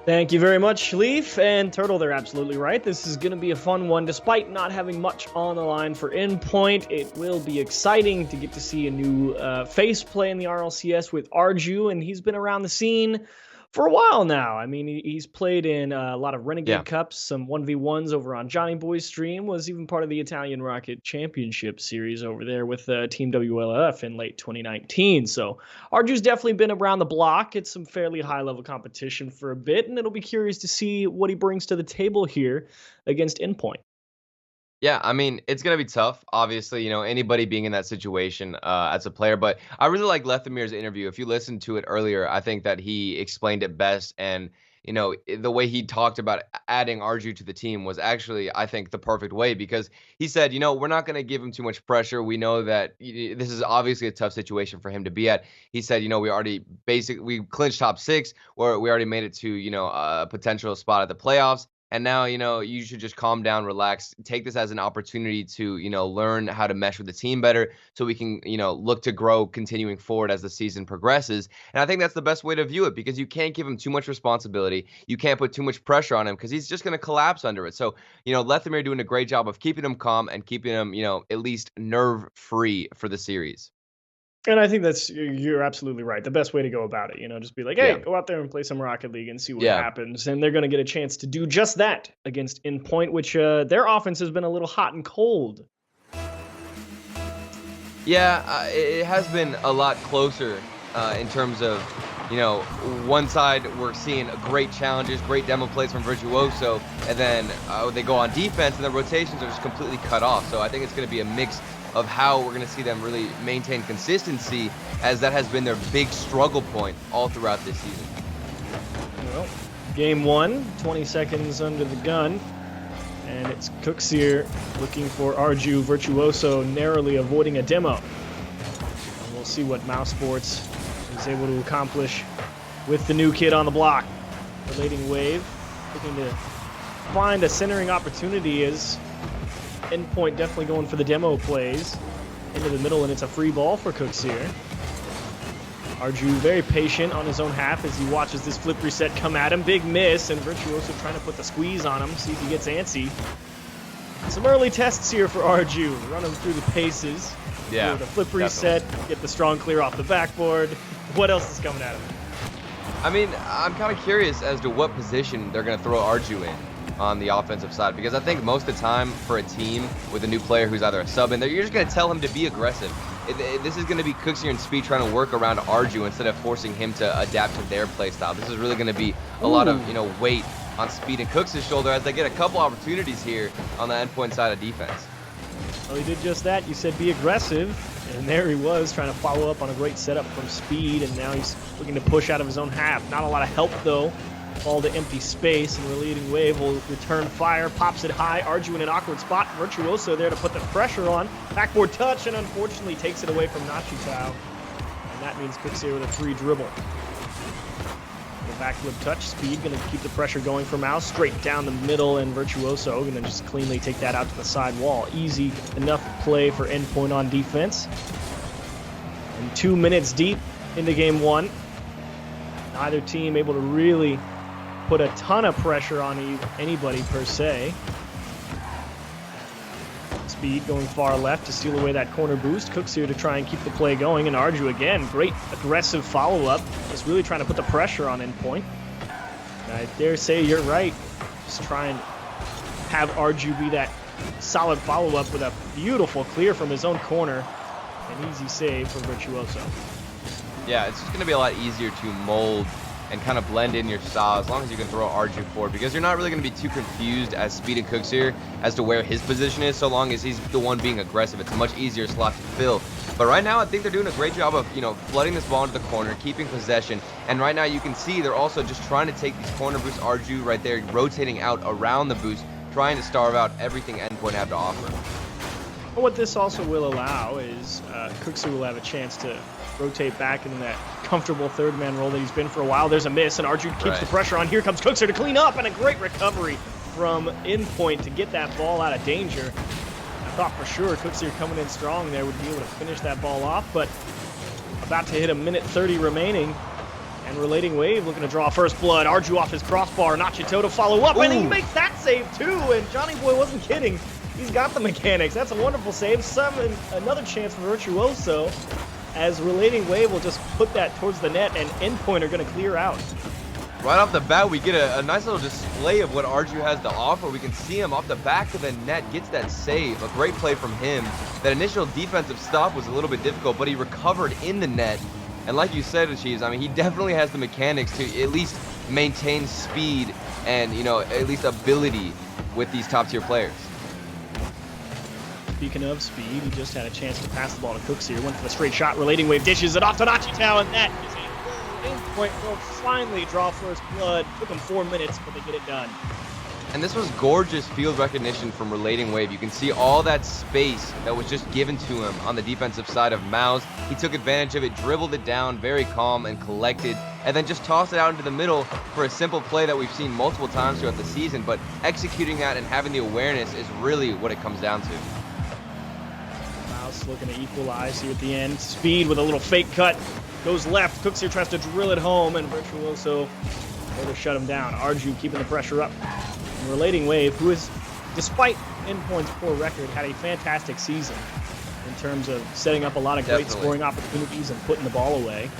Thank you very much, Leaf and Turtle. They're absolutely right. This is going to be a fun one. Despite not having much on the line for Endpoint, it will be exciting to get to see a new face play in the RLCS with Arju, and he's been around the scene for a while now. I mean, he's played in a lot of Renegade Cups, some 1v1s over on Johnny Boy's stream, was even part of the Italian Rocket Championship Series over there with Team WLF in late 2019. So Arju's definitely been around the block. It's some fairly high-level competition for a bit, and it'll be curious to see what he brings to the table here against Endpoint. Yeah, I mean, it's going to be tough, obviously, anybody being in that situation as a player. But I really like Lethamir's interview. If you listened to it earlier, I think that he explained it best. And, the way he talked about adding Arju to the team was actually, I think, the perfect way. Because he said, we're not going to give him too much pressure. We know that this is obviously a tough situation for him to be at. He said, we clinched top 6, or we already made it to, a potential spot at the playoffs. And now, you should just calm down, relax, take this as an opportunity to, learn how to mesh with the team better so we can, look to grow continuing forward as the season progresses. And I think that's the best way to view it because you can't give him too much responsibility. You can't put too much pressure on him because he's just going to collapse under it. So, Lethamir doing a great job of keeping him calm and keeping him, at least nerve-free for the series. And I think you're absolutely right. The best way to go about it, just be like, hey, go out there and play some Rocket League and see what happens. And they're going to get a chance to do just that against Endpoint, which their offense has been a little hot and cold. Yeah, it has been a lot closer in terms of, one side we're seeing great challenges, great demo plays from Virtuoso, and then they go on defense and the rotations are just completely cut off. So I think it's going to be a mix of how we're going to see them really maintain consistency, as that has been their big struggle point all throughout this season. Well, game 1, 20 seconds under the gun, and it's Cooksier looking for Arju. Virtuoso narrowly avoiding a demo. And we'll see what Mousesports is able to accomplish with the new kid on the block. Relating wave, looking to find a centering opportunity as Endpoint definitely going for the demo plays into the middle, and it's a free ball for Cooksier. Arju very patient on his own half as he watches this flip reset come at him. Big miss, and Virtuoso trying to put the squeeze on him, see if he gets antsy. Some early tests here for Arju, running through the paces. Yeah, the flip reset, get the strong clear off the backboard. What else is coming at him? I mean, I'm kind of curious as to what position they're going to throw Arju in on the offensive side, because I think most of the time for a team with a new player who's either a sub in there, you're just going to tell him to be aggressive. This is going to be Cooksier and Speed trying to work around Arju instead of forcing him to adapt to their play style. This is really going to be a lot of weight on Speed and Cooks' shoulder as they get a couple opportunities here on the Endpoint side of defense. Well, he did just that. You said be aggressive, and there he was trying to follow up on a great setup from Speed, and now he's looking to push out of his own half. Not a lot of help though. Ball to empty space, and Relating Wave will return fire, pops it high. Arju in an awkward spot. Virtuoso there to put the pressure on. Backboard touch, and unfortunately takes it away from Nachitao. And that means Cooksier with a free dribble. The backflip touch. Speed going to keep the pressure going for Mouse. Straight down the middle, and Virtuoso going to just cleanly take that out to the side wall. Easy enough play for Endpoint on defense. And 2 minutes deep into game 1. Neither team able to really put a ton of pressure on anybody per se. Speed going far left to steal away that corner boost. Cooksier to try and keep the play going, and Arju again, great aggressive follow-up. Just really trying to put the pressure on Endpoint. And I dare say you're right. Just try and have Arju be that solid follow-up with a beautiful clear from his own corner. An easy save for Virtuoso. Yeah, it's just going to be a lot easier to mold and kind of blend in your style as long as you can throw Arju forward, because you're not really going to be too confused as Speed and Cooksier as to where his position is, so long as he's the one being aggressive. It's a much easier slot to fill. But right now, I think they're doing a great job of, flooding this ball into the corner, keeping possession. And right now, you can see they're also just trying to take these corner boosts. Arju right there, rotating out around the boost, trying to starve out everything Endpoint have to offer. What this also will allow is Cooksier will have a chance to rotate back into that comfortable third-man role that he's been for a while. There's a miss, and Arju keeps the pressure on. Here comes Cooksier to clean up, and a great recovery from Endpoint to get that ball out of danger. I thought for sure Cooksier coming in strong there would be able to finish that ball off, but about to hit a minute 30 remaining, And Relating Wave looking to draw first blood. Arju off his crossbar. Nachito to follow up. Ooh. And he makes that save too. And Johnny Boy wasn't kidding. He's got the mechanics. That's a wonderful save. Another chance for Virtuoso, as Relating Wave will just put that towards the net, and Endpoint are going to clear out. Right off the bat, we get a nice little display of what Arju has to offer. We can see him off the back of the net, gets that save. A great play from him. That initial defensive stop was a little bit difficult, but he recovered in the net. And like you said, Achieves, I mean, he definitely has the mechanics to at least maintain speed and, you know, at least ability with these top-tier players. Speaking of speed, he just had a chance to pass the ball to Cooks here. Went for the straight shot. Relating Wave dishes it off to Nachito, and that is a Endpoint will finally draw first blood. Took him 4 minutes, but they get it done. And this was gorgeous field recognition from Relating Wave. You can see all that space that was just given to him on the defensive side of Mouse. He took advantage of it, dribbled it down, very calm and collected, and then just tossed it out into the middle for a simple play that we've seen multiple times throughout the season. But executing that and having the awareness is really what it comes down to. Mouse looking to equalize here at the end. Speed with a little fake cut. Goes left. Cooks here tries to drill it home, and Virtuoso there to shut him down. Arju keeping the pressure up. And Relating Wave, who is, despite Endpoint's poor record, had a fantastic season in terms of setting up a lot of great scoring opportunities and putting the ball away.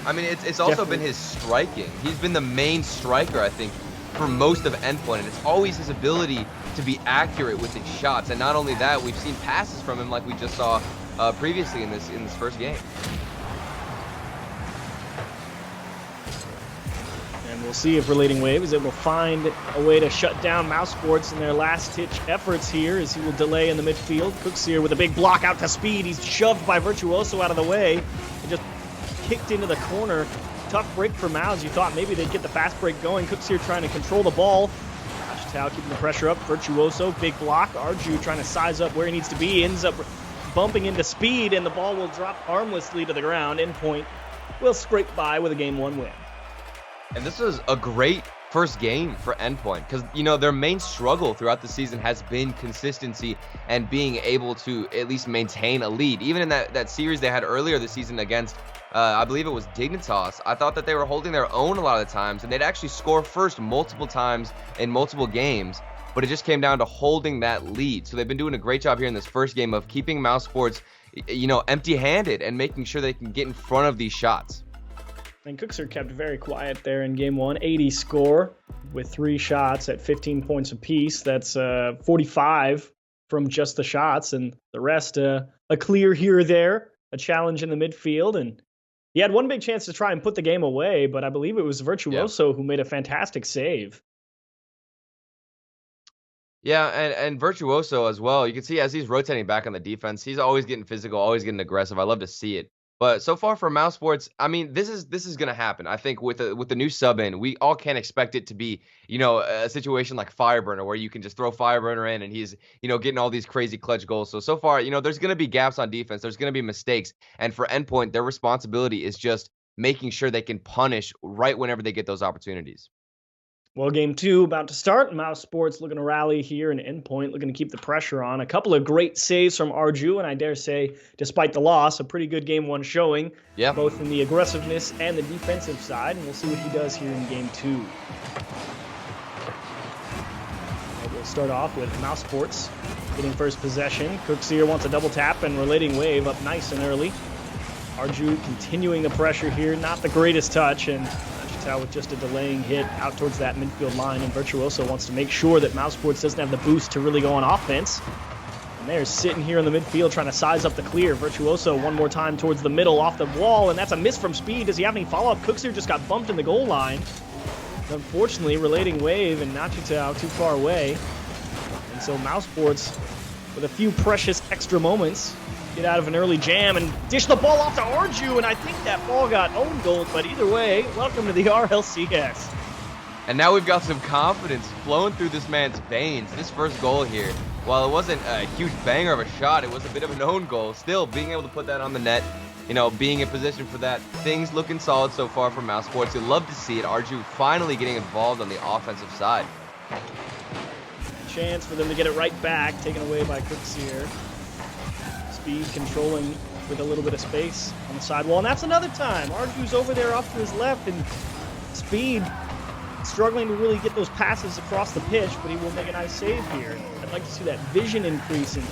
I mean, it's also been his striking. He's been the main striker, I think, for most of Endpoint, and it's always his ability to be accurate with his shots. And not only that, we've seen passes from him like we just saw previously in this first game. And we'll see if Relating Wave is able to find a way to shut down Mousesports in their last-ditch efforts here, as he will delay in the midfield. Cooks here with a big block out to Speed. He's shoved by Virtuoso out of the way and just kicked into the corner. Tough break for Mouse. You thought maybe they'd get the fast break going. Cooks here trying to control the ball. Tao keeping the pressure up. Virtuoso, big block. Arju trying to size up where he needs to be. Ends up bumping into Speed, and the ball will drop harmlessly to the ground. Endpoint will scrape by with a Game 1 win. And this was a great first game for Endpoint, because, you know, their main struggle throughout the season has been consistency and being able to at least maintain a lead. Even in that series they had earlier this season against, I believe it was Dignitas, I thought that they were holding their own a lot of the times, and they'd actually score first multiple times in multiple games, but it just came down to holding that lead. So they've been doing a great job here in this first game of keeping Mousesports, you know, empty-handed and making sure they can get in front of these shots. And Cooks are kept very quiet there in Game 1. 80 score with 3 shots at 15 points apiece. That's 45 from just the shots, and the rest a clear here or there, a challenge in the midfield. And he had one big chance to try and put the game away, but I believe it was Virtuoso who made a fantastic save. Yeah, and Virtuoso as well. You can see as he's rotating back on the defense, he's always getting physical, always getting aggressive. I love to see it. But so far for Mousesports, I mean, this is going to happen. I think with the new sub in, we all can't expect it to be, you know, a situation like Fireburner where you can just throw Fireburner in and he's, you know, getting all these crazy clutch goals. So far, you know, there's going to be gaps on defense. There's going to be mistakes. And for Endpoint, their responsibility is just making sure they can punish right whenever they get those opportunities. Well, Game 2 about to start. Mousesports looking to rally here, and Endpoint looking to keep the pressure on. A couple of great saves from Arju, and I dare say, despite the loss, a pretty good Game 1 showing, both in the aggressiveness and the defensive side, and we'll see what he does here in Game 2. We'll start off with Mousesports getting first possession. Cooks here wants a double tap, and Relating Wave up nice and early. Arju continuing the pressure here, not the greatest touch, and with just a delaying hit out towards that midfield line, and Virtuoso wants to make sure that Mousesports doesn't have the boost to really go on offense. And they're sitting here in the midfield trying to size up the clear. Virtuoso one more time towards the middle off the wall, and that's a miss from Speed. Does he have any follow-up? Cooks here just got bumped in the goal line. Unfortunately, Relating Wave and Nachito too far away. And so Mousesports, with a few precious extra moments, get out of an early jam and dish the ball off to Arju, and I think that ball got own goal, but either way, welcome to the RLCS. And now we've got some confidence flowing through this man's veins. This first goal here, while it wasn't a huge banger of a shot, it was a bit of an own goal. Still, being able to put that on the net, you know, being in position for that, things looking solid so far for Mousesports. You'd love to see it. Arju finally getting involved on the offensive side. Chance for them to get it right back, taken away by Cooks here. Speed controlling with a little bit of space on the sidewall. And that's another time. Arju's over there off to his left, and Speed struggling to really get those passes across the pitch, but he will make a nice save here. I'd like to see that vision increase and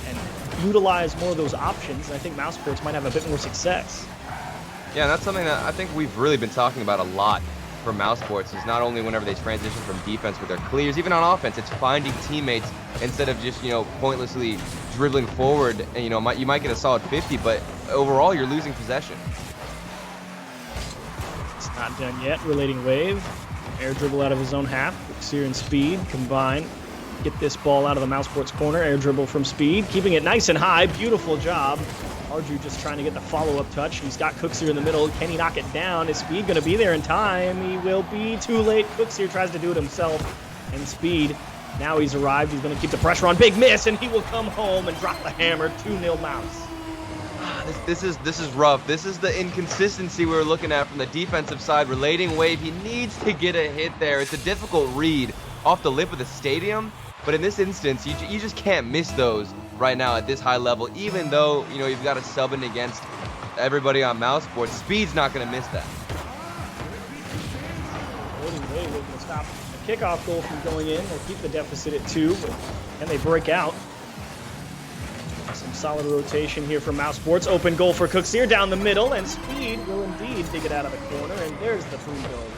utilize more of those options. And I think Mousesports might have a bit more success. Yeah, that's something that I think we've really been talking about a lot for Mousesports, is not only whenever they transition from defense with their clears, even on offense, it's finding teammates instead of just, pointlessly dribbling forward. And, you might get a solid 50, but overall you're losing possession. It's not done yet. Relating wave. Air dribble out of his own half. Sear and Speed combine. Get this ball out of the Mousesports corner. Air dribble from Speed. Keeping it nice and high. Beautiful job. Arju just trying to get the follow-up touch. He's got Cookseer in the middle. Can he knock it down? Is Speed going to be there in time? He will be. Too late. Cookseer tries to do it himself. And Speed, now he's arrived. He's going to keep the pressure on. Big miss, and he will come home and drop the hammer. 2-0 Mouse. This is rough. This is the inconsistency we were looking at from the defensive side. Relating wave, he needs to get a hit there. It's a difficult read off the lip of the stadium, but in this instance, you just can't miss those right now at this high level, even though, you've got a sub in against everybody on Mousesports. Speed's not going to miss that. Relating wave will stop the kickoff goal from going in. They'll keep the deficit at 2, but can they break out? Some solid rotation here for Mousesports. Open goal for Cookseer down the middle, and Speed will indeed dig it out of the corner, and there's the 3-0 lead.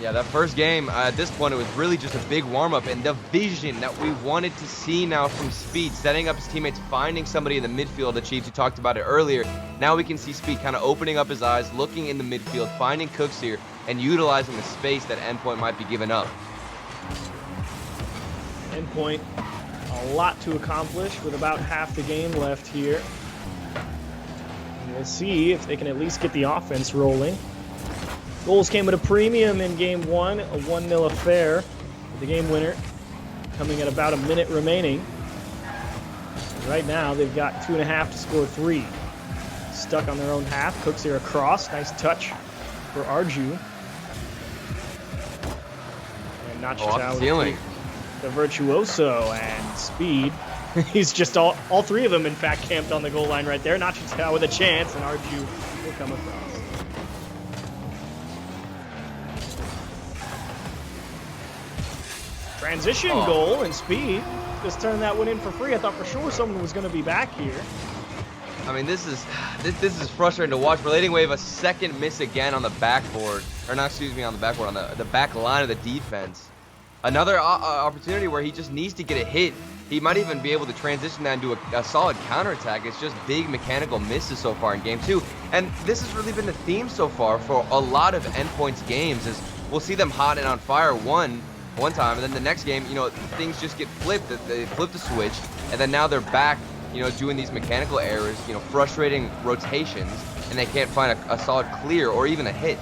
Yeah, that first game, at this point, it was really just a big warm-up, and the vision that we wanted to see now from Speed, setting up his teammates, finding somebody in the midfield, the Chiefs, you talked about it earlier. Now we can see Speed kind of opening up his eyes, looking in the midfield, finding Cookseer, and utilizing the space that Endpoint might be giving up. Endpoint, a lot to accomplish with about half the game left here. And we'll see if they can at least get the offense rolling. Goals came at a premium in Game 1, a 1-0 affair. The game winner coming at about a minute remaining. Right now, they've got 2.5 to score 3. Stuck on their own half. Cookseer across. Nice touch for Arju. And Nachitow ceiling. The virtuoso and Speed. He's just all 3 of them, in fact, camped on the goal line right there. Nachitow with a chance, and Arju will come across. Transition goal, and Speed just turned that one in for free. I thought for sure someone was going to be back here. I mean, this is frustrating to watch. Relating wave, a second miss again on the backboard, or not, excuse me, on the backboard, on the back line of the defense. Another opportunity where he just needs to get a hit. He might even be able to transition that into a solid counterattack. It's just big mechanical misses so far in Game 2. And this has really been the theme so far for a lot of Endpoint's games, is we'll see them hot and on fire one time, and then the next game, things just get flipped. They flip the switch, and then now they're back, doing these mechanical errors, frustrating rotations, and they can't find a solid clear or even a hit.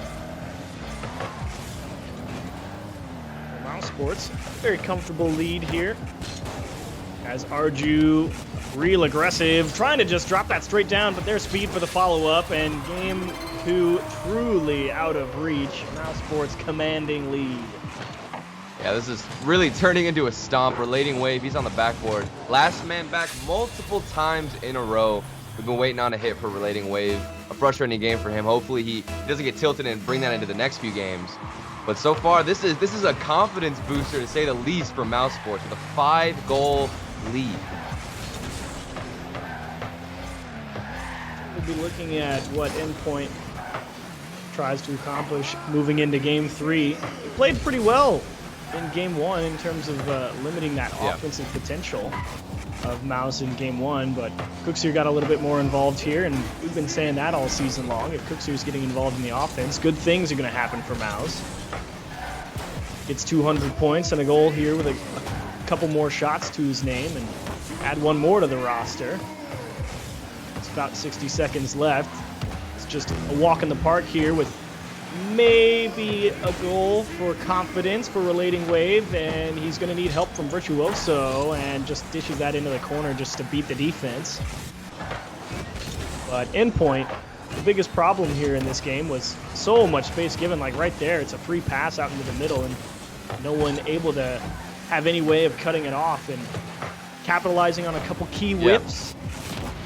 Mousesports, very comfortable lead here. As Arju, real aggressive, trying to just drop that straight down, but there's Speed for the follow-up, and Game 2 truly out of reach. Mousesports commanding lead. Yeah, this is really turning into a stomp. Relating wave, he's on the backboard. Last man back multiple times in a row. We've been waiting on a hit for Relating wave. A frustrating game for him. Hopefully he doesn't get tilted and bring that into the next few games. But so far, this is a confidence booster, to say the least, for Mousesports with a 5-goal lead. We'll be looking at what Endpoint tries to accomplish moving into Game 3. He played pretty well in Game 1 in terms of limiting that offensive potential of Mouse in Game 1, but Cookseer got a little bit more involved here, and we've been saying that all season long. If Cookseer's getting involved in the offense, good things are going to happen for Mouse. Gets 200 points and a goal here with a couple more shots to his name, and add one more to the roster. It's about 60 seconds left. It's just a walk in the park here with maybe a goal for confidence for Relating wave, and he's going to need help from Virtuoso, and just dishes that into the corner just to beat the defense. But Endpoint, the biggest problem here in this game was so much space given. Like right there, it's a free pass out into the middle, and no one able to have any way of cutting it off and capitalizing on a couple key whips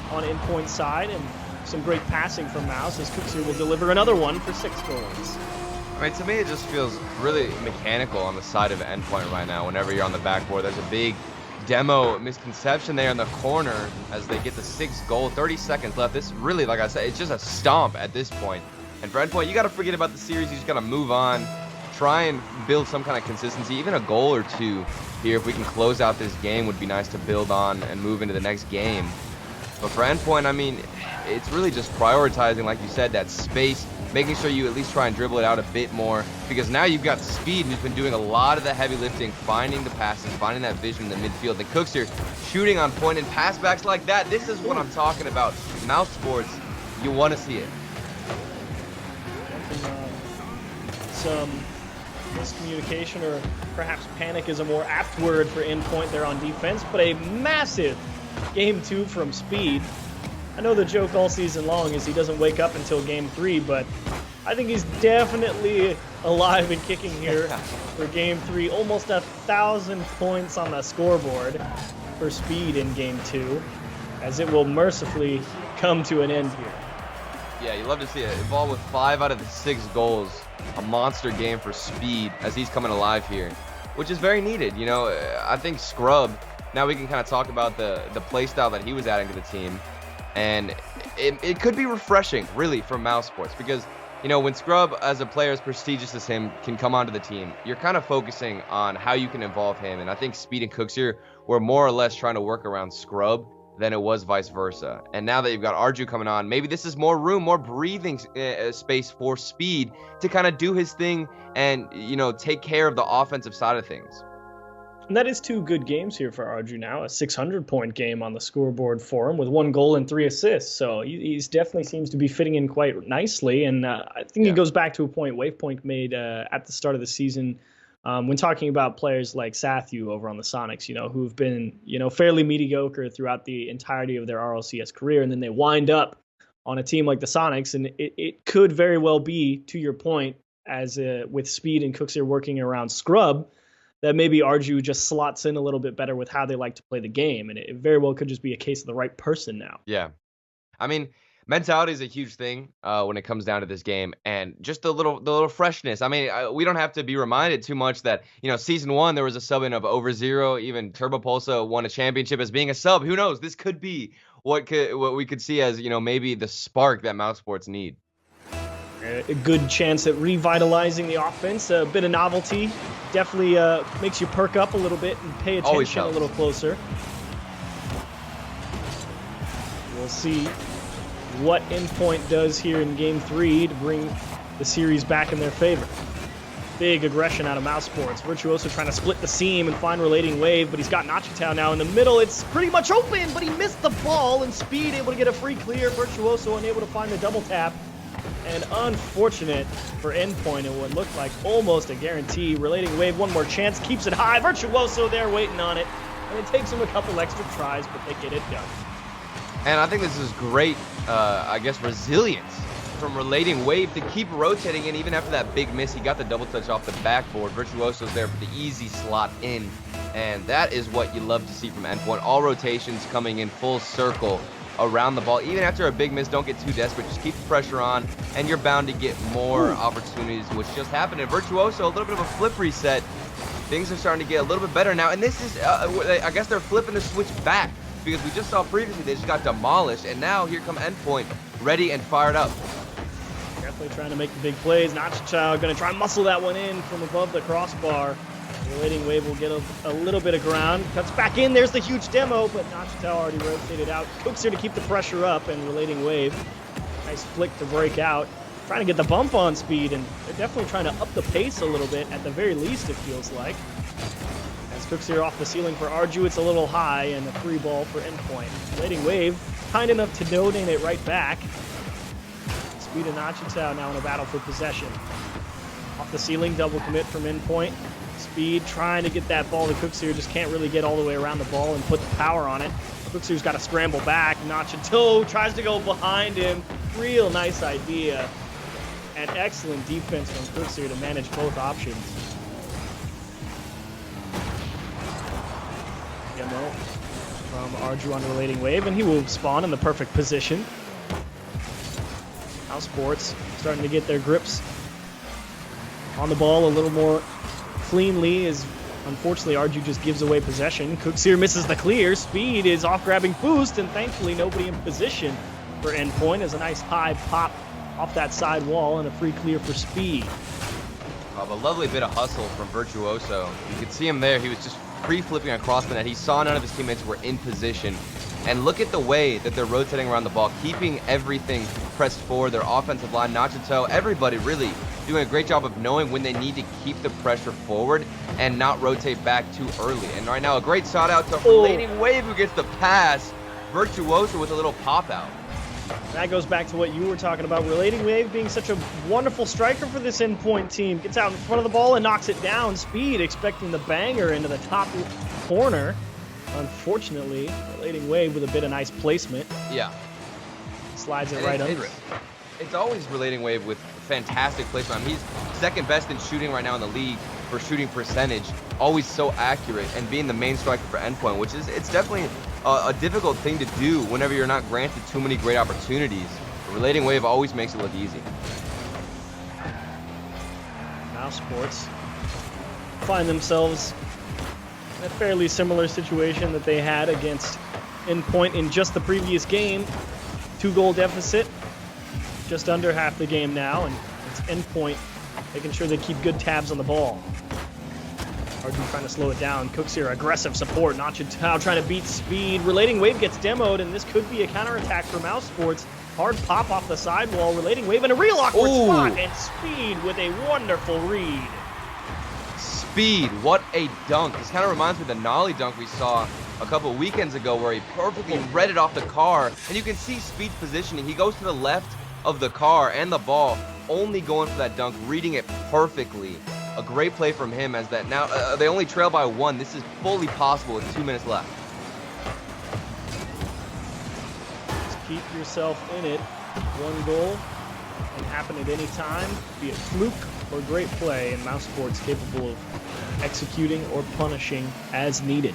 on Endpoint's side, and some great passing from Mouse as Cooksier will deliver another one for 6 goals. I mean, to me, it just feels really mechanical on the side of Endpoint right now. Whenever you're on the backboard, there's a big demo misconception there in the corner as they get the 6th goal. 30 seconds left. This really, like I said, it's just a stomp at this point. And for Endpoint, you got to forget about the series. You just got to move on, try and build some kind of consistency. Even a goal or two here, if we can close out this game, would be nice to build on and move into the next game. But for Endpoint, I mean, it's really just prioritizing, like you said, that space, making sure you at least try and dribble it out a bit more, because now you've got Speed, who's been doing a lot of the heavy lifting, finding the passes, finding that vision in the midfield. The Cooksier shooting on point and passbacks like that. This is what I'm talking about. Mousesports, you want to see it. Some miscommunication, or perhaps panic is a more apt word for Endpoint there on defense, but a massive Game 2 from Speed. I know the joke all season long is he doesn't wake up until Game 3, but I think he's definitely alive and kicking here for Game 3. Almost 1,000 points on the scoreboard for Speed in Game 2, as it will mercifully come to an end here. Yeah, you love to see it. Involved with 5 out of the 6 goals. A monster game for Speed as he's coming alive here, which is very needed. You know, I think Scrub, now we can kind of talk about the play style that he was adding to the team. And it could be refreshing, really, for Mousesports, because, you know, when Scrub, as a player as prestigious as him, can come onto the team, you're kind of focusing on how you can involve him. And I think Speed and Cooksier were more or less trying to work around Scrub than it was vice versa. And now that you've got Arju coming on, maybe this is more room, more breathing space for Speed to kind of do his thing and, you know, take care of the offensive side of things. And that is 2 good games here for Arju now, a 600-point game on the scoreboard for him with 1 goal and 3 assists. So he's definitely seems to be fitting in quite nicely. And I think it goes back to a point Wavepoint made at the start of the season when talking about players like Sathu over on the Sonics, you know, who've been, you know, fairly mediocre throughout the entirety of their RLCS career. And then they wind up on a team like the Sonics. And it could very well be, to your point, as with Speed and Cooksier working around Scrub, that maybe Arju just slots in a little bit better with how they like to play the game. And it very well could just be a case of the right person now. Yeah. I mean, mentality is a huge thing when it comes down to this game, and just the little freshness. I mean, we don't have to be reminded too much that, you know, season 1 there was a sub in of over 0. Even Turbo Pulso won a championship as being a sub. Who knows? This could be what we could see as, you know, maybe the spark that Mousesports need. A good chance at revitalizing the offense. A bit of novelty definitely makes you perk up a little bit and pay attention a little closer. We'll see what Endpoint does here in Game 3 to bring the series back in their favor. Big aggression out of Mousesports. Virtuoso trying to split the seam and find Relating Wave, but he's got Nachitow now in the middle. It's pretty much open, but he missed the ball, and Speed able to get a free clear. Virtuoso unable to find the double tap. And unfortunate for Endpoint in what looked like almost a guarantee. Relating Wave, one more chance, keeps it high. Virtuoso there waiting on it. And it takes him a couple extra tries, but they get it done. And I think this is great, I guess, resilience from Relating Wave to keep rotating in. Even after that big miss, he got the double touch off the backboard. Virtuoso's there for the easy slot in. And that is what you love to see from Endpoint. All rotations coming in full circle around the ball. Even after a big miss, don't get too desperate. Just keep the pressure on, and you're bound to get more opportunities, which just happened. And Virtuoso, a little bit of a flip reset. Things are starting to get a little bit better now. And this is, I guess they're flipping the switch back, because we just saw previously they just got demolished. And now here come Endpoint, ready and fired up. Definitely trying to make the big plays. Nachitow going to try and muscle that one in from above the crossbar. Relating Wave will get a little bit of ground. Cuts back in. There's the huge demo, but Nachitow already rotated out. Cooksier to keep the pressure up, and Relating Wave. Nice flick to break out. Trying to get the bump on Speed, and they're definitely trying to up the pace a little bit, at the very least, it feels like. As Cooksier off the ceiling for Arju, it's a little high, and a free ball for Endpoint. Relating Wave, kind enough to donate it right back. Speed and Nachitow now in a battle for possession. Off the ceiling, double commit from Endpoint. Speed trying to get that ball to Cooksier, just can't really get all the way around the ball and put the power on it. Cooksier's got to scramble back. Nachitow tries to go behind him. Real nice idea. And excellent defense from Cooksier to manage both options. Demo from Arju on Relating Wave, and he will spawn in the perfect position. Mousesports starting to get their grips on the ball a little more cleanly, as unfortunately Arju just gives away possession. Cooksier misses the clear. Speed is off grabbing boost, and thankfully nobody in position for Endpoint, as a nice high pop off that side wall and a free clear for Speed. A lovely bit of hustle from Virtuoso. You could see him there. He was just free-flipping across the net. He saw none of his teammates were in position. And look at the way that they're rotating around the ball, keeping everything pressed forward. Their offensive line, Nachito, everybody really doing a great job of knowing when they need to keep the pressure forward and not rotate back too early. And right now, a great shout out to Relating Wave, who gets the pass. Virtuoso with a little pop out. That goes back to what you were talking about. Relating Wave being such a wonderful striker for this Endpoint team. Gets out in front of the ball and knocks it down. Speed expecting the banger into the top corner. Unfortunately, Relating Wave with a bit of nice placement. Yeah. Slides it right under it. It's always Relating Wave with fantastic placement. I mean, he's second best in shooting right now in the league for shooting percentage. Always so accurate, and being the main striker for Endpoint, which is, it's definitely a difficult thing to do whenever you're not granted too many great opportunities. The Relating Wave always makes it look easy. Mousesports find themselves in a fairly similar situation that they had against Endpoint in just the previous game. 2-goal deficit, just under half the game now, and it's Endpoint making sure they keep good tabs on the ball. Arju trying to slow it down. Cooksier, aggressive support. Nachito trying to beat Speed. Relating Wave gets demoed, and this could be a counterattack for Mousesports. Hard pop off the sidewall. Relating Wave in a real awkward spot, and Speed with a wonderful read. Speed, what a dunk. This kind of reminds me of the Nolly dunk we saw a couple weekends ago, where he perfectly read it off the car, and you can see Speed's positioning. He goes to the left of the car and the ball, only going for that dunk, reading it perfectly. A great play from him, as that now they only trail by 1. This is fully possible with 2 minutes left. Just keep yourself in it. 1 goal can happen at any time, be it fluke or great play, and Mousesports capable of executing or punishing as needed.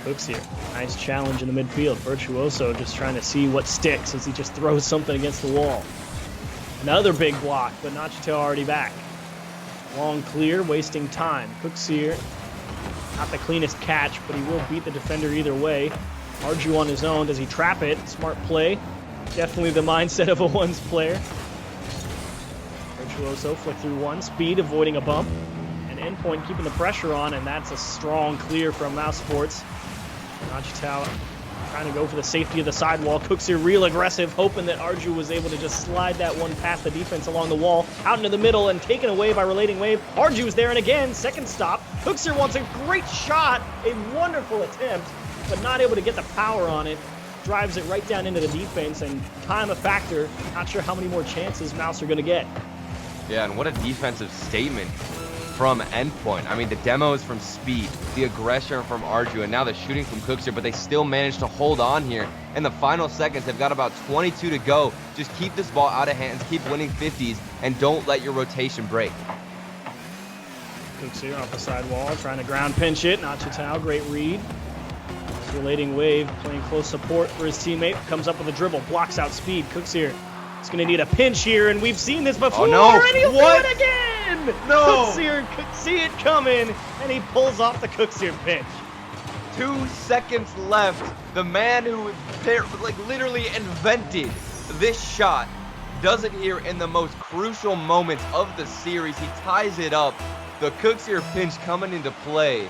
Cooksier, nice challenge in the midfield. Virtuoso just trying to see what sticks as he just throws something against the wall. Another big block, but Nachito already back. Long clear, wasting time. Cooksier, not the cleanest catch, but he will beat the defender either way. Arju on his own. Does he trap it? Smart play. Definitely the mindset of a ones player. Virtuoso flick through 1. Speed avoiding a bump. And Endpoint keeping the pressure on, and that's a strong clear from Mousesports. Nachito trying to go for the safety of the sidewall. Cooksier real aggressive, hoping that Arju was able to just slide that one past the defense along the wall, out into the middle, and taken away by Relating Wave. Arju's there, and again, second stop. Cooksier wants a great shot, a wonderful attempt, but not able to get the power on it. Drives it right down into the defense, and time a factor. Not sure how many more chances Mouse are going to get. Yeah, and what a defensive statement from Endpoint. I mean, the demos from Speed, the aggression from Arju, and now the shooting from Cooksier, but they still managed to hold on here. In the final seconds, they've got about 22 to go. Just keep this ball out of hands, keep winning 50s, and don't let your rotation break. Cooksier off the sidewall, trying to ground pinch it. Nachito, great read. Relating Wave playing close support for his teammate. Comes up with a dribble, blocks out Speed. Cooksier is going to need a pinch here, and we've seen this before. Oh, no. And he'll do it again! No! Cooksier could see it coming, and he pulls off the Cooksier pinch. 2 seconds left. The man who literally invented this shot does it here in the most crucial moments of the series. He ties it up. The Cooksier pinch coming into play.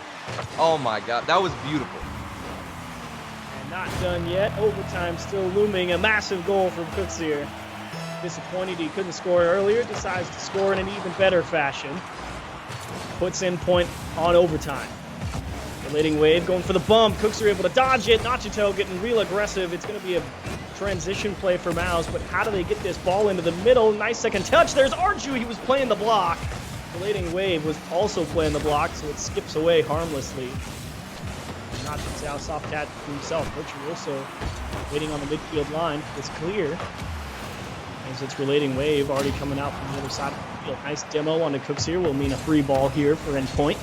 Oh my God, that was beautiful. And not done yet. Overtime still looming. A massive goal from Cooksier. Disappointed he couldn't score earlier. Decides to score in an even better fashion. Puts Endpoint on overtime. Relating Wave going for the bump. Cooksier able to dodge it. Nachito getting real aggressive. It's going to be a transition play for Mouse, but how do they get this ball into the middle? Nice second touch. There's Arju. He was playing the block. Relating Wave was also playing the block, so it skips away harmlessly. Nachito soft catch for himself. Virtuoso waiting on the midfield line. It's clear, as it's Relating Wave already coming out from the other side of the field. Nice demo onto Cooksier will mean a free ball here for Endpoint.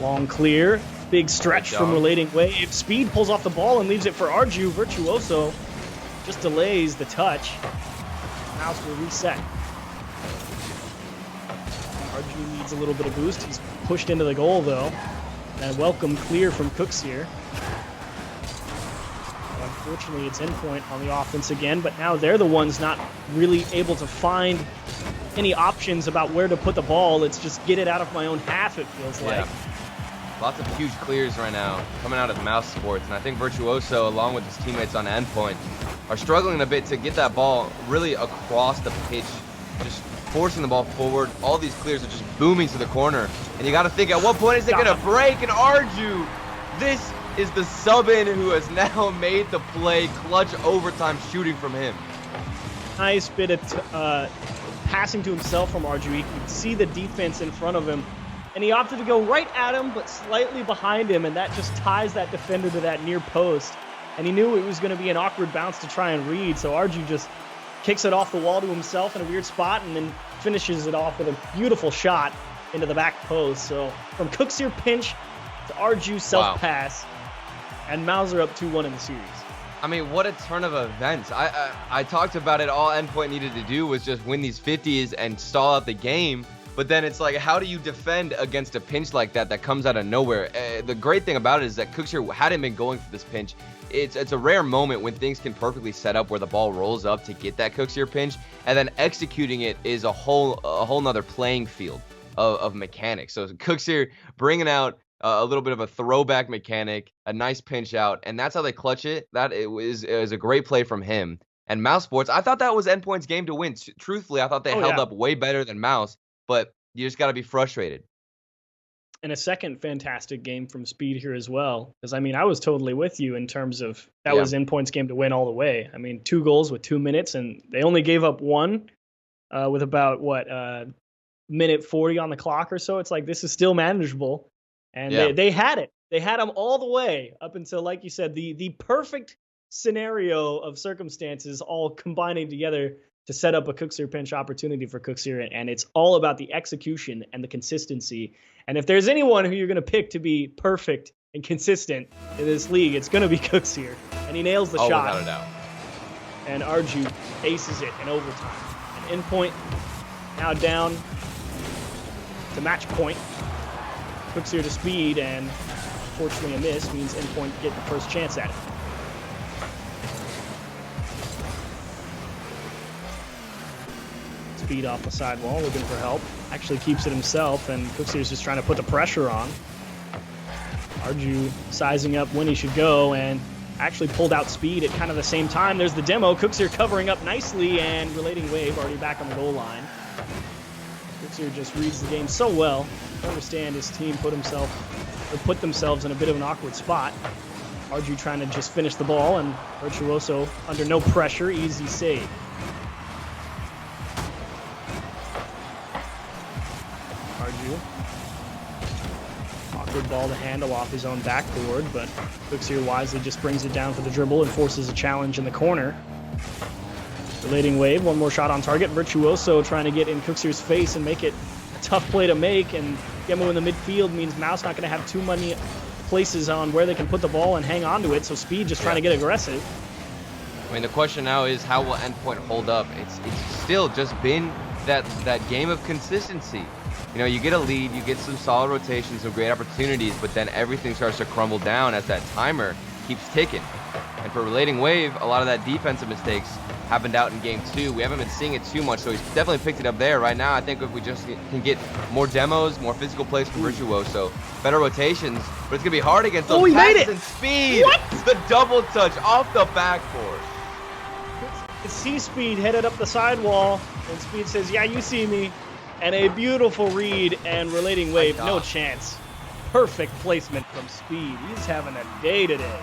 Long clear, big stretch from Relating Wave. Speed pulls off the ball and leaves it for Arju. Virtuoso just delays the touch. Mouse will reset. RG needs a little bit of boost. He's pushed into the goal, though. And welcome clear from Cooks here. Unfortunately, it's Endpoint on the offense again, but now they're the ones not really able to find any options about where to put the ball. It's just get it out of my own half, it feels like. Lots of huge clears right now coming out of Mousesports, and I think Virtuoso, along with his teammates on Endpoint, are struggling a bit to get that ball really across the pitch, just forcing the ball forward. All these clears are just booming to the corner, and you got to think, at what point is it going to break? And Arju, this is the sub-in who has now made the play. Clutch overtime shooting from him. Nice bit of passing to himself from Arju. He could see the defense in front of him, and he opted to go right at him, but slightly behind him, and that just ties that defender to that near post. And he knew it was going to be an awkward bounce to try and read, so Arju just kicks it off the wall to himself in a weird spot, and then finishes it off with a beautiful shot into the back post. So from Cook's here pinch to Arju self-pass, and Mauser up 2-1 in the series. I mean, what a turn of events. I talked about it. All Endpoint needed to do was just win these 50s and stall out the game. But then it's like, how do you defend against a pinch like that comes out of nowhere? The great thing about it is that Cooks here hadn't been going for this pinch. It's a rare moment when things can perfectly set up where the ball rolls up to get that Cooks here pinch, and then executing it is a whole nother playing field of mechanics. So Cooks here bringing out a little bit of a throwback mechanic, a nice pinch out, and that's how they clutch it. It was a great play from him. And Mousesports, I thought that was Endpoint's game to win. Truthfully, I thought they held up way better than Mouse, but you just got to be frustrated. And a second fantastic game from Speed here as well, because, I mean, I was totally with you in terms of that was Endpoint's game to win all the way. I mean, 2 goals with 2 minutes, and they only gave up 1 with about, minute 40 on the clock or so. It's like, this is still manageable. And they had it. They had them all the way up until, like you said, the perfect scenario of circumstances all combining together to set up a Cooksier pinch opportunity for Cooksier. And it's all about the execution and the consistency. And if there's anyone who you're going to pick to be perfect and consistent in this league, it's going to be Cooksier. And he nails the shot. Without a doubt. And Arju aces it in overtime. And Endpoint now down to match point. Cooksier to Speed, and unfortunately a miss means Endpoint get the first chance at it. Speed off the sidewall, looking for help. Actually keeps it himself, and Cooksier's just trying to put the pressure on. Arju sizing up when he should go, and actually pulled out Speed at kind of the same time. There's the demo. Cooksier covering up nicely, and Relating Wave already back on the goal line. Cooksier just reads the game so well. I understand his team put themselves in a bit of an awkward spot. Arju trying to just finish the ball, and Virtuoso under no pressure, easy save. Arju. Awkward ball to handle off his own backboard, but Cooksier wisely just brings it down for the dribble and forces a challenge in the corner. Relating Wave, one more shot on target. Virtuoso trying to get in Cooksier's face and make it a tough play to make, and Gemo in the midfield means Mouse not going to have too many places on where they can put the ball and hang on to it, so Speed just trying to get aggressive. I mean, the question now is, how will Endpoint hold up? It's still just been that game of consistency. You know, you get a lead, you get some solid rotations, some great opportunities, but then everything starts to crumble down as that timer keeps ticking. And for Relating Wave, a lot of that defensive mistakes happened out in game 2. We haven't been seeing it too much, so he's definitely picked it up there. Right now, I think if we just can get more demos, more physical plays from Virtuoso, better rotations, but it's going to be hard against those passes and Speed. What? The double touch off the backboard. See Speed headed up the sidewall, and Speed says, yeah, you see me. And a beautiful read, and Relating Wave, no chance. Perfect placement from Speed. He's having a day today.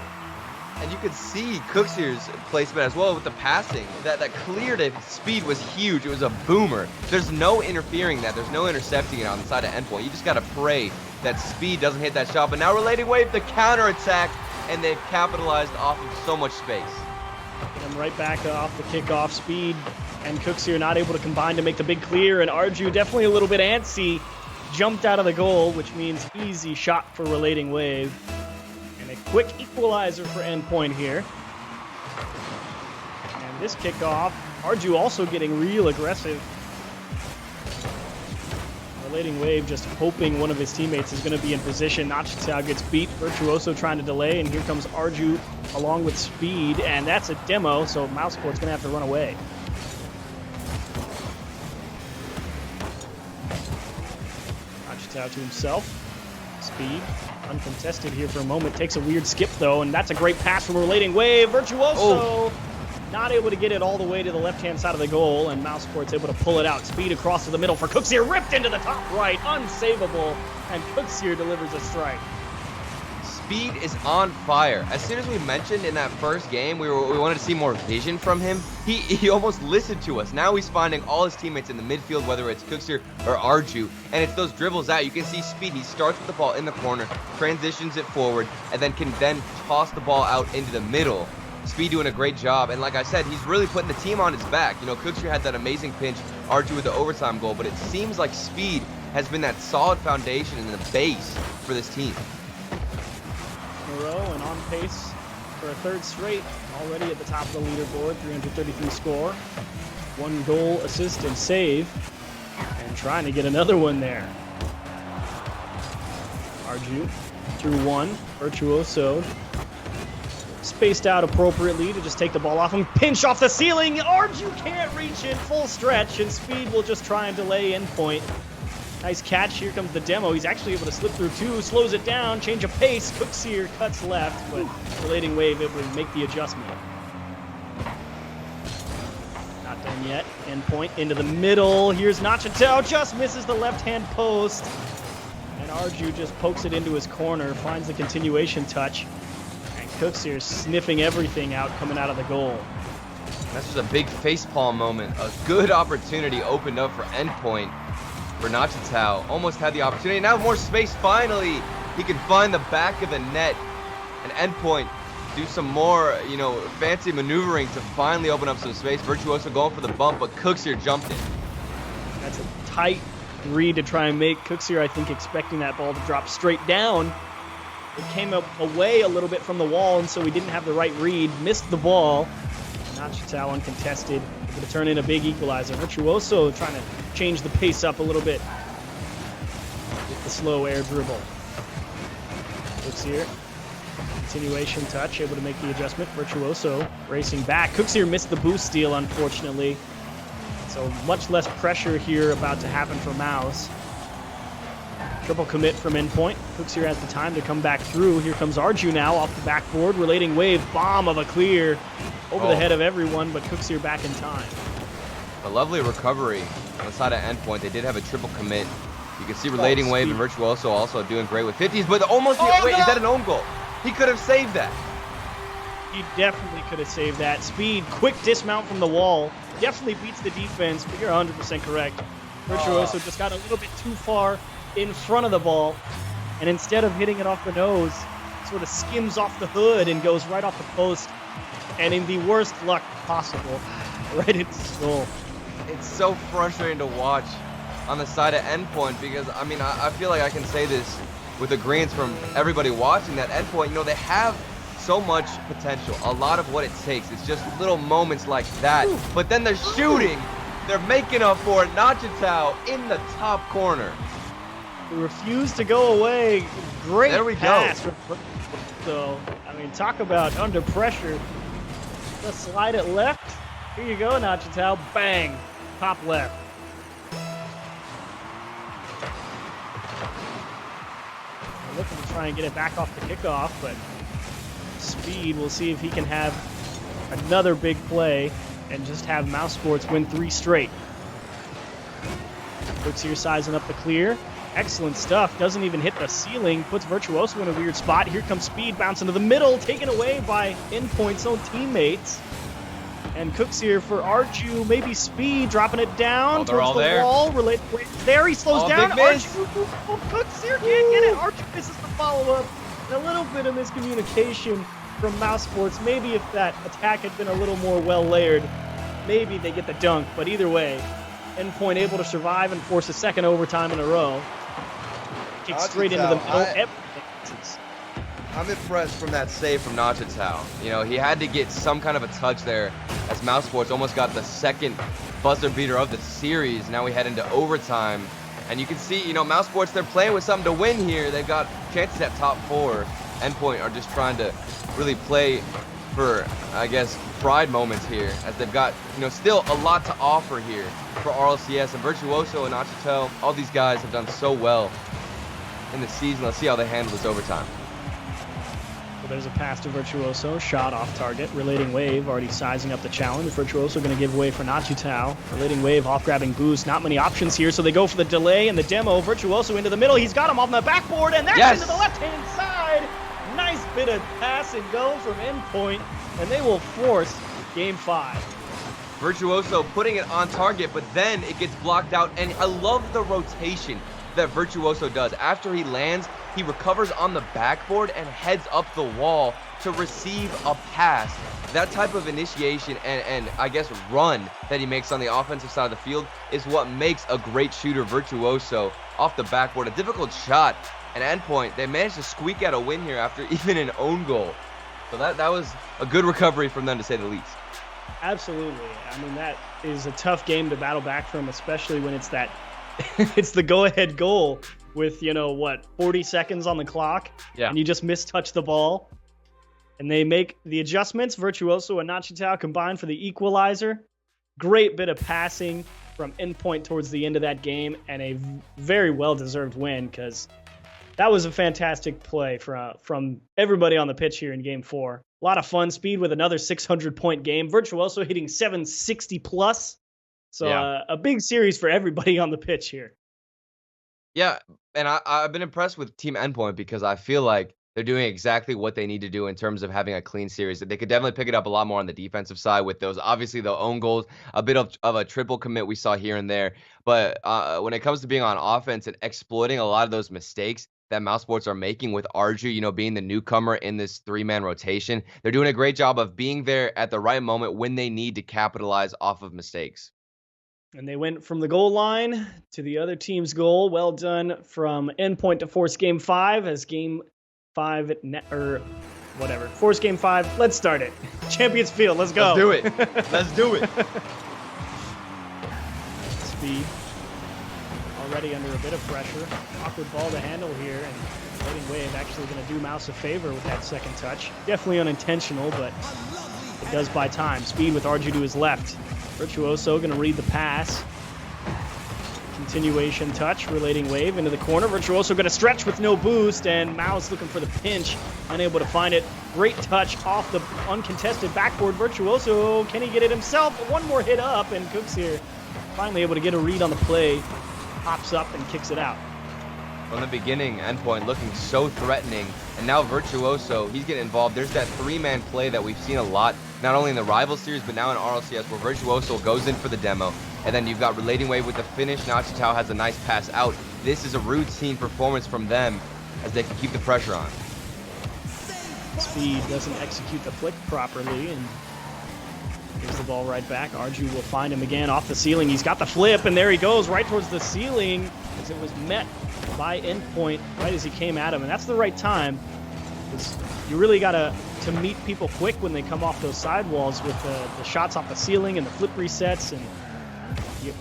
And you could see Cooksier's placement as well with the passing. That clear to Speed was huge. It was a boomer. There's no interfering that. There's no intercepting it on the side of Endpoint. You just got to pray that Speed doesn't hit that shot. But now Relating Wave, the counterattack, and they've capitalized off of so much space. Get him right back off the kickoff. Speed and Cooksier not able to combine to make the big clear, and Arju definitely a little bit antsy. Jumped out of the goal, which means easy shot for Relating Wave. And a quick equalizer for Endpoint here. This kickoff, Arju also getting real aggressive. Relating Wave just hoping one of his teammates is going to be in position. Nachitao gets beat. Virtuoso trying to delay, and here comes Arju along with Speed, and that's a demo, so Mousesports going to have to run away. Nachitao to himself. Speed uncontested here for a moment. Takes a weird skip, though, and that's a great pass from Relating Wave. Virtuoso not able to get it all the way to the left-hand side of the goal, and Mousesports able to pull it out. Speed across to the middle for Cooksier, ripped into the top right, unsavable, and Cooksier delivers a strike. Speed is on fire. As soon as we mentioned in that first game, we wanted to see more vision from him. He almost listened to us. Now he's finding all his teammates in the midfield, whether it's Cooksier or Arju, and it's those dribbles out. You can see Speed. He starts with the ball in the corner, transitions it forward, and then can toss the ball out into the middle. Speed doing a great job, and like I said, he's really putting the team on his back. You know, Cooksier had that amazing pinch, Arju with the overtime goal, but it seems like Speed has been that solid foundation and the base for this team. In a row and on pace for a third straight, already at the top of the leaderboard, 333 score, 1 goal, assist, and save, and trying to get another one there. Arju through 1, Virtuoso spaced out appropriately to just take the ball off him, pinch off the ceiling. Arju can't reach it full stretch, and Speed will just try and delay Endpoint. Nice catch. Here comes the demo. He's actually able to slip through 2, slows it down, change of pace. Cooksier cuts left, but Relating Wave able to make the adjustment. Not done yet. Endpoint into the middle. Here's Nachitao, just misses the left-hand post. And Arju just pokes it into his corner, finds the continuation touch. Cooksier sniffing everything out coming out of the goal. That's just a big facepalm moment. A good opportunity opened up for Endpoint for Nachitao. Almost had the opportunity. Now more space finally. He can find the back of the net. And Endpoint do some more, you know, fancy maneuvering to finally open up some space. Virtuoso going for the bump, but Cooksier jumped it. That's a tight read to try and make. Cooksier, I think, expecting that ball to drop straight down. It came up away a little bit from the wall, and so we didn't have the right read. Missed the ball. Nachitao uncontested. Able to turn in a big equalizer. Virtuoso trying to change the pace up a little bit with the slow air dribble. Cooksier, continuation touch, able to make the adjustment. Virtuoso racing back. Cooksier missed the boost steal, unfortunately. So much less pressure here about to happen for Mouse. Triple commit from Endpoint. Cooksier has the time to come back through. Here comes Arju now off the backboard. Relating Wave, bomb of a clear over the head of everyone, but Cooksier back in time. A lovely recovery on the side of Endpoint. They did have a triple commit. You can see Relating Wave and Virtuoso also doing great with 50s, but almost, wait, no! Is that an own goal? He could have saved that. He definitely could have saved that. Speed, quick dismount from the wall. Definitely beats the defense, but you're 100% correct. Virtuoso just got a little bit too far in front of the ball, and instead of hitting it off the nose, sort of skims off the hood and goes right off the post, and in the worst luck possible, right into the goal. It's so frustrating to watch on the side of Endpoint because, I mean, I feel like I can say this with agreements from everybody watching that Endpoint, you know, they have so much potential, a lot of what it takes. It's just little moments like that, but then they're shooting, they're making up for it. Nachitao in the top corner. He refused to go away. Great pass. Go. So, I mean, talk about under pressure. Just slide it left. Here you go, Nachitao. Bang. Top left. We're looking to try and get it back off the kickoff, but Speed, we'll see if he can have another big play and just have Mousesports win 3 straight. Cooksier sizing up the clear. Excellent stuff. Doesn't even hit the ceiling. Puts Virtuoso in a weird spot. Here comes Speed bouncing to the middle. Taken away by Endpoint's own teammates. And Cooksier for Arju. Maybe Speed dropping it down towards the wall. There he slows down. Arju. Cooksier can't get it. Arju misses the follow-up. And a little bit of miscommunication from Mousesports. Maybe if that attack had been a little more well-layered, maybe they get the dunk. But either way, Endpoint able to survive and force a second overtime in a row. Kick straight into the middle. I'm impressed from that save from Nachatao. You know, he had to get some kind of a touch there as Mousesports almost got the second buzzer beater of the series. Now we head into overtime. And you can see, you know, Mousesports, they're playing with something to win here. They've got chances at top 4. Endpoint are just trying to really play for, I guess, pride moments here, as they've got, you know, still a lot to offer here for RLCS. And Virtuoso and Nachatao, all these guys have done so well in the season. Let's see how they handle this overtime. Well, there's a pass to Virtuoso, shot off target. Relating Wave already sizing up the challenge. Virtuoso going to give way for Nachatao. Relating Wave off grabbing boost. Not many options here, so they go for the delay and the demo. Virtuoso into the middle. He's got him on the backboard, and that's into the left-hand side. Nice bit of pass and go from Endpoint, and they will force Game 5. Virtuoso putting it on target, but then it gets blocked out, and I love the rotation that Virtuoso does. After he lands, he recovers on the backboard and heads up the wall to receive a pass. That type of initiation and I guess run that he makes on the offensive side of the field is what makes a great shooter. Virtuoso off the backboard, a difficult shot. And Endpoint, they managed to squeak out a win here after even an own goal. So that was a good recovery from them, to say the least. Absolutely. I mean, that is a tough game to battle back from, especially when it's that it's the go-ahead goal with, you know, what, 40 seconds on the clock? Yeah. And you just mistouch the ball. And they make the adjustments. Virtuoso and Nachatao combine for the equalizer. Great bit of passing from Endpoint towards the end of that game, and a very well-deserved win, because that was a fantastic play from everybody on the pitch here in Game 4. A lot of fun. Speed with another 600-point game. Virtuoso hitting 760+. So yeah. A big series for everybody on the pitch here. Yeah, and I've been impressed with Team Endpoint, because I feel like they're doing exactly what they need to do in terms of having a clean series. They could definitely pick it up a lot more on the defensive side with those, obviously, the own goals, a bit of a triple commit we saw here and there. But when it comes to being on offense and exploiting a lot of those mistakes that Mousesports are making with Arju, you know, being the newcomer in this 3-man rotation, they're doing a great job of being there at the right moment when they need to capitalize off of mistakes. And they went from the goal line to the other team's goal. Well done from Endpoint to force Game 5 as Game 5 force Game 5. Let's start it. Champions Field. Let's go. Let's do it. Let's do it. Speed already under a bit of pressure. Awkward ball to handle here, and Relating Wave actually going to do Mouse a favor with that second touch. Definitely unintentional, but it does buy time. Speed with RG to his left. Virtuoso going to read the pass. Continuation touch, Relating Wave into the corner. Virtuoso going to stretch with no boost, and Mouse looking for the pinch, unable to find it. Great touch off the uncontested backboard. Virtuoso, can he get it himself? One more hit up, and Cooks here finally able to get a read on the play. Pops up and kicks it out. From the beginning, Endpoint looking so threatening, and now Virtuoso, he's getting involved. There's that 3-man play that we've seen a lot, not only in the rival series, but now in RLCS, where Virtuoso goes in for the demo, and then you've got Relating Wave with the finish. Nachatao has a nice pass out. This is a routine performance from them as they can keep the pressure on. Speed doesn't execute the flick properly, and gives the ball right back. Arju will find him again off the ceiling. He's got the flip, and there he goes right towards the ceiling as it was met by Endpoint right as he came at him. And that's the right time, because you really got to meet people quick when they come off those sidewalls with the shots off the ceiling and the flip resets. And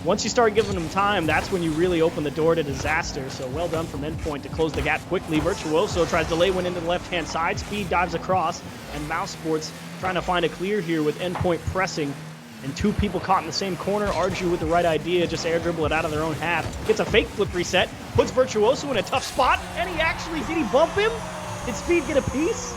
once you start giving them time, that's when you really open the door to disaster. So well done from Endpoint to close the gap quickly. Virtuoso tries to lay one into the left-hand side. Speed dives across, and Mousesports trying to find a clear here with Endpoint pressing. And two people caught in the same corner. Arju with the right idea, just air dribble it out of their own half. Gets a fake flip reset, puts Virtuoso in a tough spot, and he actually, did he bump him? Did Speed get a piece?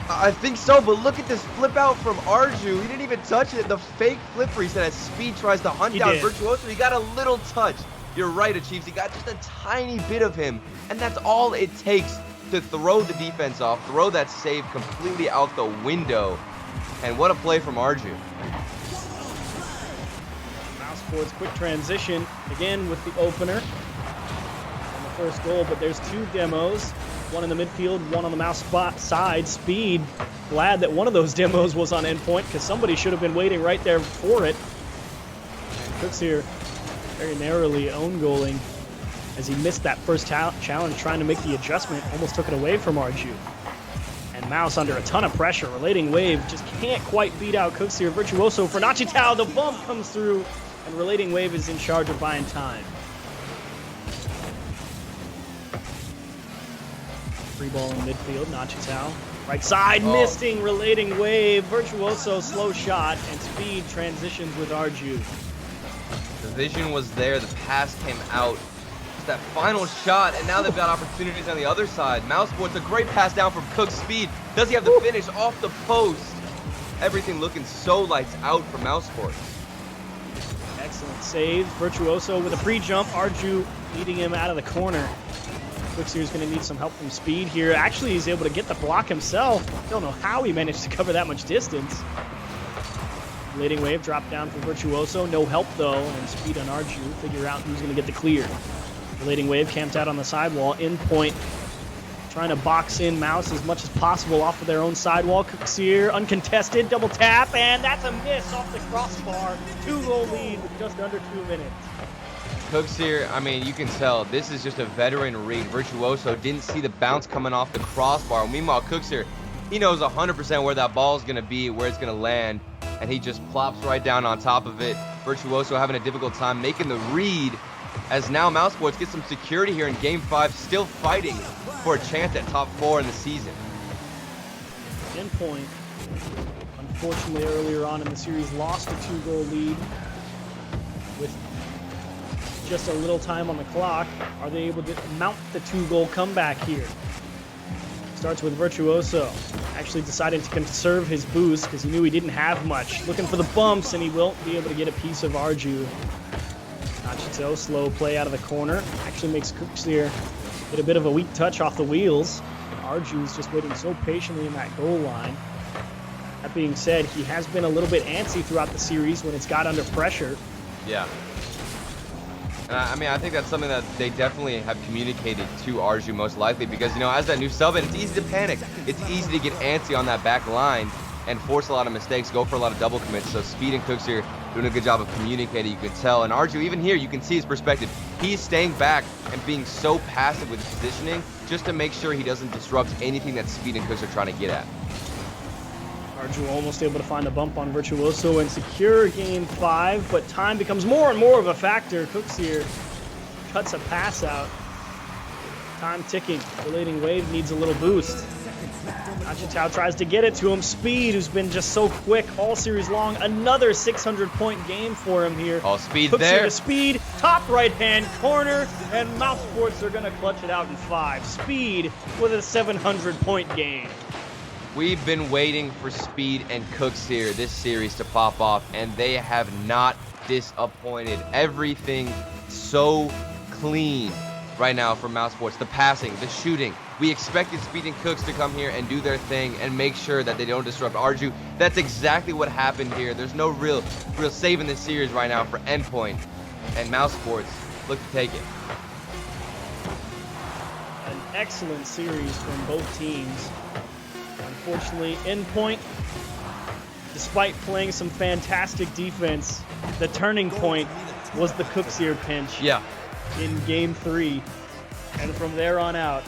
I think so, but look at this flip out from Arju. He didn't even touch it. The fake flip reset as Speed tries to hunt down Virtuoso. He got a little touch. You're right, Achieves. He got just a tiny bit of him, and that's all it takes to throw the defense off, throw that save completely out the window. And what a play from Arju. Mousesports quick transition again with the opener on the first goal, but there's two demos. One in the midfield, one on the Mouse spot side. Speed, glad that one of those demos was on Endpoint, because somebody should have been waiting right there for it. And Cooks here very narrowly own-goaling as he missed that first challenge, trying to make the adjustment. Almost took it away from Arju. Mouse under a ton of pressure. Relating Wave just can't quite beat out Cooks here. Virtuoso for Nachitao. The bump comes through, and Relating Wave is in charge of buying time. Free ball in midfield. Nachitao. Right side, missing. Relating Wave. Virtuoso, slow shot, and Speed transitions with Arju. The vision was there. The pass came out. That final shot, and now they've got opportunities on the other side. Mousesports, a great pass down from Cook. Speed. Does he have the finish off the post? Everything looking so lights out for Mousesports. Excellent saves. Virtuoso with a pre-jump. Arju leading him out of the corner. Cooks here is going to need some help from Speed here. Actually, he's able to get the block himself. Don't know how he managed to cover that much distance. Relating Wave dropped down for Virtuoso. No help, though, and Speed and Arju figure out who's going to get the clear. Relating Wave camped out on the sidewall. Endpoint trying to box in Mouse as much as possible off of their own sidewall. Cooks here, uncontested, double tap, and that's a miss off the crossbar. 2-goal lead with just under 2 minutes. Cooks here, I mean, you can tell this is just a veteran read. Virtuoso didn't see the bounce coming off the crossbar. Meanwhile, Cooks here, he knows 100% where that ball is going to be, where it's going to land, and he just plops right down on top of it. Virtuoso having a difficult time making the read, as now Mousesports get some security here in Game 5, still fighting for a chance at top 4 in the season. Endpoint, unfortunately, earlier on in the series, lost a 2-goal lead with just a little time on the clock. Are they able to mount the 2-goal comeback here? Starts with Virtuoso, actually deciding to conserve his boost because he knew he didn't have much. Looking for the bumps, and he won't be able to get a piece of Arju. Nachito, slow play out of the corner. Actually makes Cooks here get a bit of a weak touch off the wheels. Arju's just waiting so patiently in that goal line. That being said, he has been a little bit antsy throughout the series when it's got under pressure. Yeah. And I mean, I think that's something that they definitely have communicated to Arju most likely because, you know, as that new sub, it's easy to panic. It's easy to get antsy on that back line and force a lot of mistakes, go for a lot of double commits. So Speed and Cooks here doing a good job of communicating, you can tell. And Arju, even here, you can see his perspective. He's staying back and being so passive with his positioning just to make sure he doesn't disrupt anything that Speed and Cooks are trying to get at. Arju almost able to find a bump on Virtuoso and secure Game 5, but time becomes more and more of a factor. Cooks here cuts a pass out. Time ticking. Relating Wave needs a little boost. Nachitao tries to get it to him. Speed, who's been just so quick all series long. Another 600-point game for him here. Oh, Speed Cooks there. Here to Speed, top right-hand corner, and Mousesports are going to clutch it out in 5. Speed with a 700-point game. We've been waiting for Speed and Cooks here this series to pop off, and they have not disappointed. Everything so clean right now for Mousesports. The passing, the shooting. We expected Speed and Cooks to come here and do their thing and make sure that they don't disrupt Arju. That's exactly what happened here. There's no real save in this series right now for Endpoint, and Mousesports look to take it. An excellent series from both teams. Unfortunately, Endpoint, despite playing some fantastic defense, the turning point was the Cooksier pinch in Game 3. And from there on out,